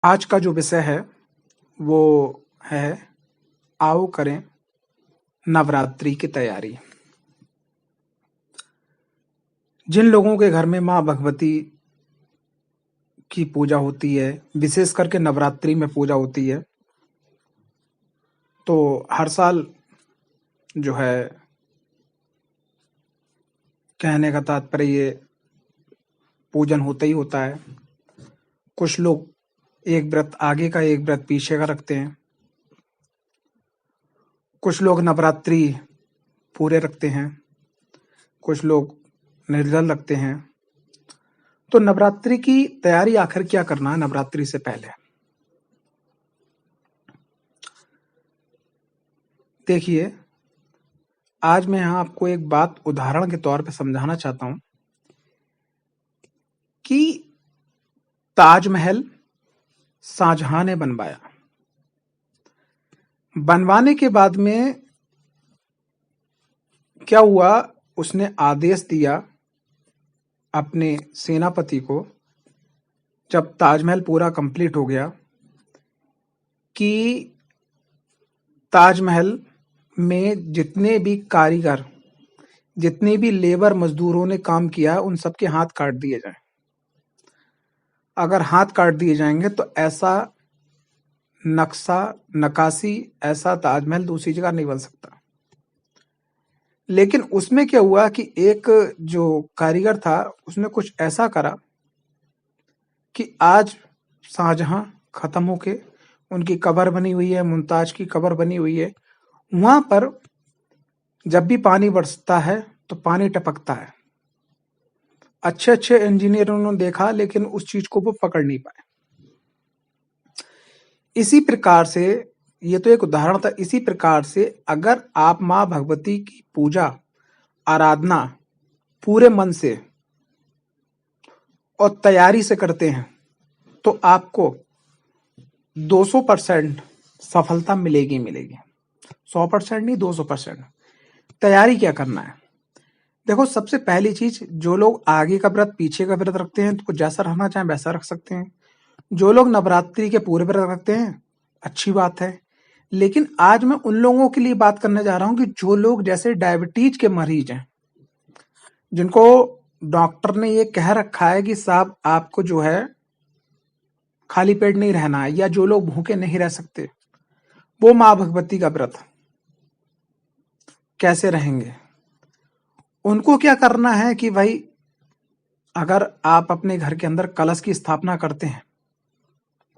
आज का जो विषय है वो है आओ करें नवरात्रि की तैयारी। जिन लोगों के घर में माँ भगवती की पूजा होती है, विशेष करके नवरात्रि में पूजा होती है, तो हर साल जो है कहने का तात्पर्य ये पूजन होता ही होता है। कुछ लोग एक व्रत आगे का एक व्रत पीछे का रखते हैं, कुछ लोग नवरात्रि पूरे रखते हैं, कुछ लोग निर्जल रखते हैं। तो नवरात्रि की तैयारी आखिर क्या करना है नवरात्रि से पहले? देखिए, आज मैं यहाँ आपको एक बात उदाहरण के तौर पे समझाना चाहता हूँ कि ताजमहल शाहजहां ने बनवाया। बनवाने के बाद में क्या हुआ, उसने आदेश दिया अपने सेनापति को, जब ताजमहल पूरा कंप्लीट हो गया, कि ताजमहल में जितने भी कारीगर, जितने भी लेबर मजदूरों ने काम किया, उन सबके हाथ काट दिए जाएं। अगर हाथ काट दिए जाएंगे तो ऐसा नक्शा नक्काशी, ऐसा ताजमहल दूसरी जगह नहीं बन सकता। लेकिन उसमें क्या हुआ कि एक जो कारीगर था उसने कुछ ऐसा करा कि आज शाहजहां खत्म होके उनकी कब्र बनी हुई है, मुमताज की कब्र बनी हुई है, वहां पर जब भी पानी बरसता है तो पानी टपकता है। अच्छे अच्छे इंजीनियरों ने देखा लेकिन उस चीज को वो पकड़ नहीं पाए। इसी प्रकार से, ये तो एक उदाहरण था, इसी प्रकार से अगर आप माँ भगवती की पूजा आराधना पूरे मन से और तैयारी से करते हैं तो आपको 200% सफलता मिलेगी मिलेगी। 100% नहीं, 200%। तैयारी क्या करना है? देखो, सबसे पहली चीज, जो लोग आगे का व्रत पीछे का व्रत रखते हैं तो जैसा रहना चाहें वैसा रख सकते हैं। जो लोग नवरात्रि के पूरे व्रत रखते हैं, अच्छी बात है। लेकिन आज मैं उन लोगों के लिए बात करने जा रहा हूं कि जो लोग जैसे डायबिटीज के मरीज हैं, जिनको डॉक्टर ने ये कह रखा है कि साहब आपको जो है खाली पेट नहीं रहना है, या जो लोग भूखे नहीं रह सकते, वो माँ भगवती का व्रत कैसे रहेंगे? उनको क्या करना है कि भाई, अगर आप अपने घर के अंदर कलश की स्थापना करते हैं,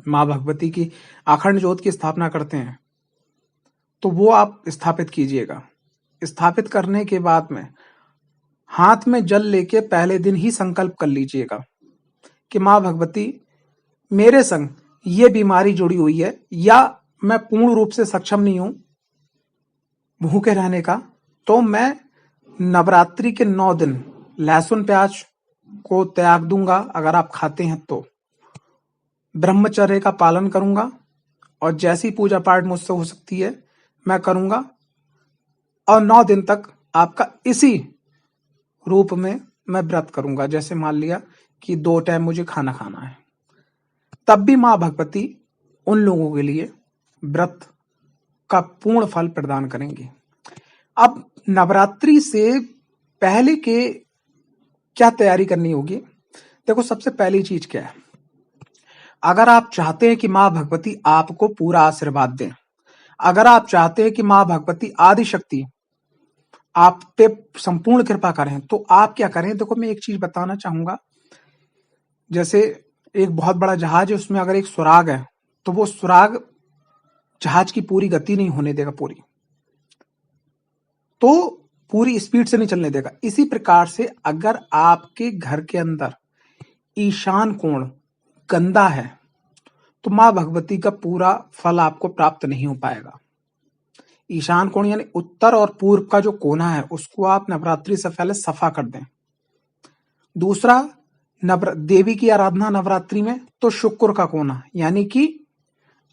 माँ भगवती की अखंड ज्योत की स्थापना करते हैं, तो वो आप स्थापित कीजिएगा। स्थापित करने के बाद में हाथ में जल लेके पहले दिन ही संकल्प कर लीजिएगा कि माँ भगवती, मेरे संग ये बीमारी जुड़ी हुई है, या मैं पूर्ण रूप से सक्षम नहीं हूं भूखे रहने का, तो मैं नवरात्रि के 9 दिन लहसुन प्याज को त्याग दूंगा। अगर आप खाते हैं तो ब्रह्मचर्य का पालन करूंगा, और जैसी पूजा पाठ मुझसे हो सकती है मैं करूंगा, और 9 दिन तक आपका इसी रूप में मैं व्रत करूंगा। जैसे मान लिया कि 2 टाइम मुझे खाना खाना है, तब भी माँ भगवती उन लोगों के लिए व्रत का पूर्ण फल प्रदान करेंगी। अब नवरात्रि से पहले के क्या तैयारी करनी होगी? देखो, सबसे पहली चीज क्या है, अगर आप चाहते हैं कि माँ भगवती आपको पूरा आशीर्वाद दें, अगर आप चाहते हैं कि माँ भगवती आदि शक्ति आप पे संपूर्ण कृपा करें, तो आप क्या करें? देखो, मैं एक चीज बताना चाहूंगा। जैसे एक बहुत बड़ा जहाज है, उसमें अगर एक सुराग है तो वो सुराग जहाज की पूरी गति नहीं होने देगा, पूरी स्पीड से नहीं चलने देगा। इसी प्रकार से अगर आपके घर के अंदर ईशान कोण गंदा है तो माँ भगवती का पूरा फल आपको प्राप्त नहीं हो पाएगा। ईशान कोण यानी उत्तर और पूर्व का जो कोना है, उसको आप नवरात्रि से पहले सफा कर दें। दूसरा, देवी की आराधना नवरात्रि में तो शुक्र का कोना, यानी कि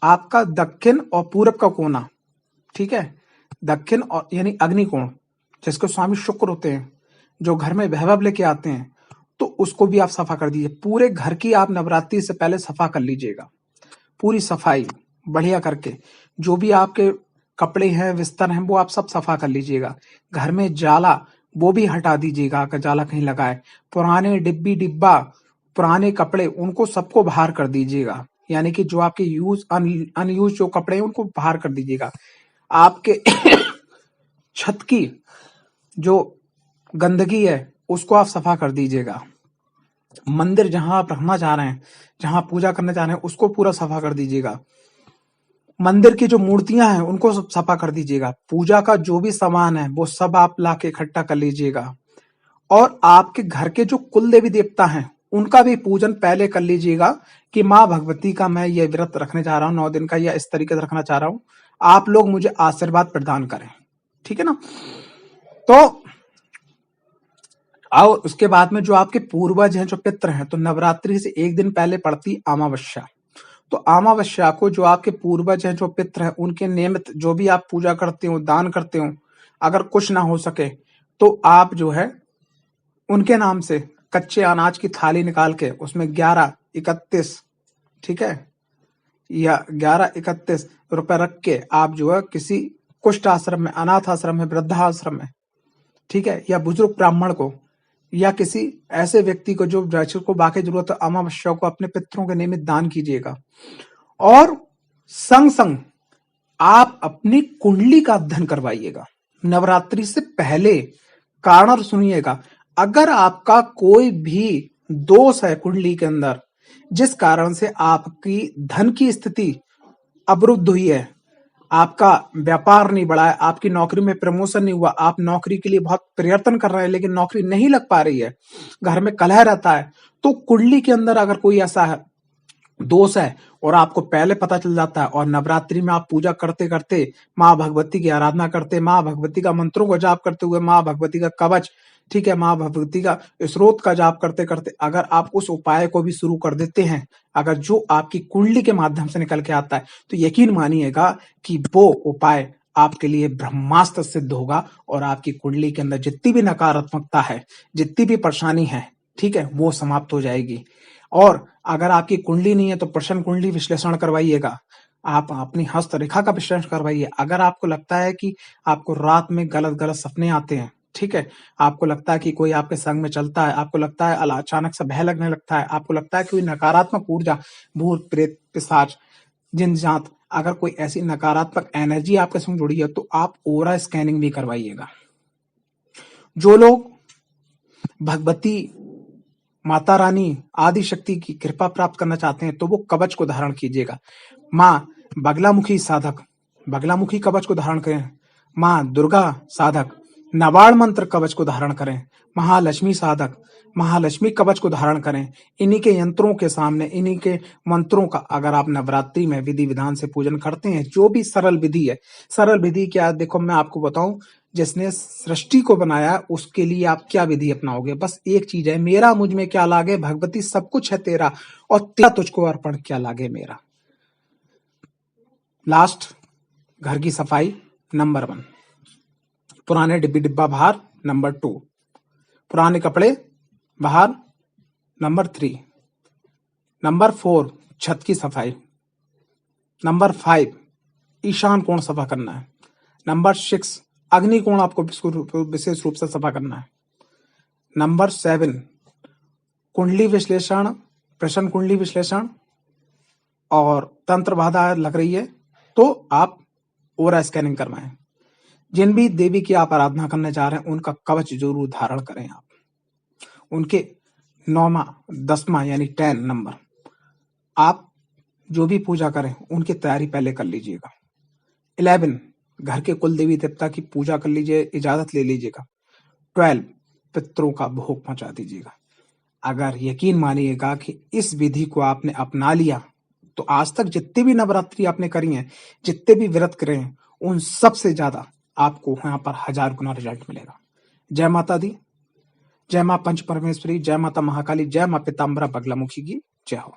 आपका दक्षिण और पूर्व का कोना, ठीक है, दक्षिण और यानी अग्निकोण, जिसके स्वामी शुक्र होते हैं, जो घर में वैभव लेके आते हैं, तो उसको भी आप सफा कर दीजिए। पूरे घर की आप नवरात्रि से पहले सफा कर लीजिएगा। पूरी सफाई बढ़िया करके, जो भी आपके कपड़े हैं, बिस्तर हैं, वो आप सब सफा कर लीजिएगा। घर में जाला वो भी हटा दीजिएगा अगर जाला कहीं लगा है। पुराने डिब्बा, पुराने कपड़े, उनको सबको बाहर कर दीजिएगा। यानी कि जो आपके अनयूज जो कपड़े हैं उनको बाहर कर दीजिएगा। आपके छत की जो गंदगी है उसको आप सफा कर दीजिएगा। मंदिर जहां आप रखना चाह रहे हैं, जहां पूजा करने चाह रहे हैं, उसको पूरा सफा कर दीजिएगा। मंदिर की जो मूर्तियां हैं उनको सब सफा कर दीजिएगा। पूजा का जो भी सामान है वो सब आप लाके इकट्ठा कर लीजिएगा। और आपके घर के जो कुल देवी देवता हैं उनका भी पूजन पहले कर लीजिएगा कि माँ भगवती का मैं ये व्रत रखने जा रहा हूँ 9 दिन का, या इस तरीके से रखना चाह रहा हूँ, आप लोग मुझे आशीर्वाद प्रदान करें। ठीक है ना। तो और उसके बाद में जो आपके पूर्वज हैं, जो पितृ हैं, तो नवरात्रि से एक दिन पहले पड़ती अमावस्या। तो अमावस्या को जो आपके पूर्वज हैं, जो पितृ हैं, उनके निमित्त जो भी आप पूजा करते हो, दान करते हो, अगर कुछ ना हो सके तो आप जो है उनके नाम से कच्चे अनाज की थाली निकाल के उसमें 11-31, ठीक है, या 11-31 रुपए रख के आप जो है किसी कुष्ठ आश्रम में, अनाथ आश्रम में, वृद्धाश्रम में, ठीक है, या बुजुर्ग ब्राह्मण को, या किसी ऐसे व्यक्ति को जो को बाकी जरूरत है, अमावस्या को अपने पितरों के निमित्त दान कीजिएगा। और संग संग आप अपनी कुंडली का अध्ययन करवाइएगा नवरात्रि से पहले। कारण सुनिएगा, अगर आपका कोई भी दोष है कुंडली के अंदर, जिस कारण से आपकी धन की स्थिति अवरुद्ध हुई है, आपका व्यापार नहीं बढ़ा है, आपकी नौकरी में प्रमोशन नहीं हुआ, आप नौकरी के लिए बहुत प्रयत्न कर रहे हैं लेकिन नौकरी नहीं लग पा रही है, घर में कलह रहता है, तो कुंडली के अंदर अगर कोई ऐसा है दोष है और आपको पहले पता चल जाता है, और नवरात्रि में आप पूजा करते करते, माँ भगवती की आराधना करते, माँ भगवती का मंत्रों को जाप करते हुए, माँ भगवती का कवच, ठीक है, माँ भगवती का स्रोत का जाप करते करते अगर आप उस उपाय को भी शुरू कर देते हैं, अगर जो आपकी कुंडली के माध्यम से निकल के आता है, तो यकीन मानिएगा कि वो उपाय आपके लिए ब्रह्मास्त्र सिद्ध होगा और आपकी कुंडली के अंदर जितनी भी नकारात्मकता है, जितनी भी परेशानी है, ठीक है, वो समाप्त हो जाएगी। और अगर आपकी कुंडली नहीं है तो प्रश्न कुंडली विश्लेषण करवाइएगा। आप अपनी हस्त रेखा का विश्लेषण करवाइए। अगर आपको लगता है कि आपको रात में गलत गलत सपने आते हैं, ठीक है, आपको लगता है कि कोई आपके संग में चलता है, आपको लगता है अचानक से भय लगने लगता है, आपको लगता है कि कोई नकारात्मक ऊर्जा, भूत प्रेत पिशाच जिन जात, अगर कोई ऐसी नकारात्मक एनर्जी आपके संग जुड़ी है तो आप ओरा स्कैनिंग भी करवाइएगा। जो लोग भगवती माता रानी आदि शक्ति की कृपा प्राप्त करना चाहते हैं तो वो कवच को धारण कीजिएगा। माँ बगलामुखी साधक बगलामुखी कवच को धारण करें। माँ दुर्गा साधक नवाड़ मंत्र कवच को धारण करें। महालक्ष्मी साधक महालक्ष्मी कवच को धारण करें। इन्हीं के यंत्रों के सामने, इन्हीं के मंत्रों का अगर आप नवरात्रि में विधि विधान से पूजन करते हैं, जो भी सरल विधि है, सरल विधि क्या, देखो मैं आपको बताऊं, जिसने सृष्टि को बनाया उसके लिए आप क्या विधि अपनाओगे, बस एक चीज है, मेरा मुझ में क्या लागे भगवती, सब कुछ है तेरा और तेरा तुझको अर्पण क्या लागे मेरा। लास्ट, घर की सफाई नंबर 1, पुराने डिब्बा बाहर नंबर 2, पुराने कपड़े बाहर नंबर 3, नंबर 4 छत की सफाई, नंबर 5 ईशान कोण सफा करना है, नंबर 6 अग्नि कोण आपको विशेष रूप से सफा करना है, नंबर 7 कुंडली विश्लेषण, प्रश्न कुंडली विश्लेषण, और तंत्र बाधा लग रही है तो आप ओरा स्कैनिंग करवाएं। जिन भी देवी की आप आराधना करने जा रहे हैं उनका कवच जरूर धारण करें। आप उनके 9वां 10वां यानी 10 नंबर आप जो भी पूजा करें उनकी तैयारी पहले कर लीजिएगा। 11 घर के कुल देवी देवता की पूजा कर लीजिए, इजाजत ले लीजिएगा। 12 पितरों का भोग पहुंचा दीजिएगा। अगर यकीन मानिएगा कि इस विधि को आपने अपना लिया तो आज तक जितने भी नवरात्रि आपने करी हैं, जितने भी व्रत करे हैं, उन सब से ज्यादा आपको यहाँ पर 1000 गुना रिजल्ट मिलेगा। जय माता दी, जय मां पंच परमेश्वरी, जय माता महाकाली, जय मां पीताम्बरा बगलामुखी की जय हो।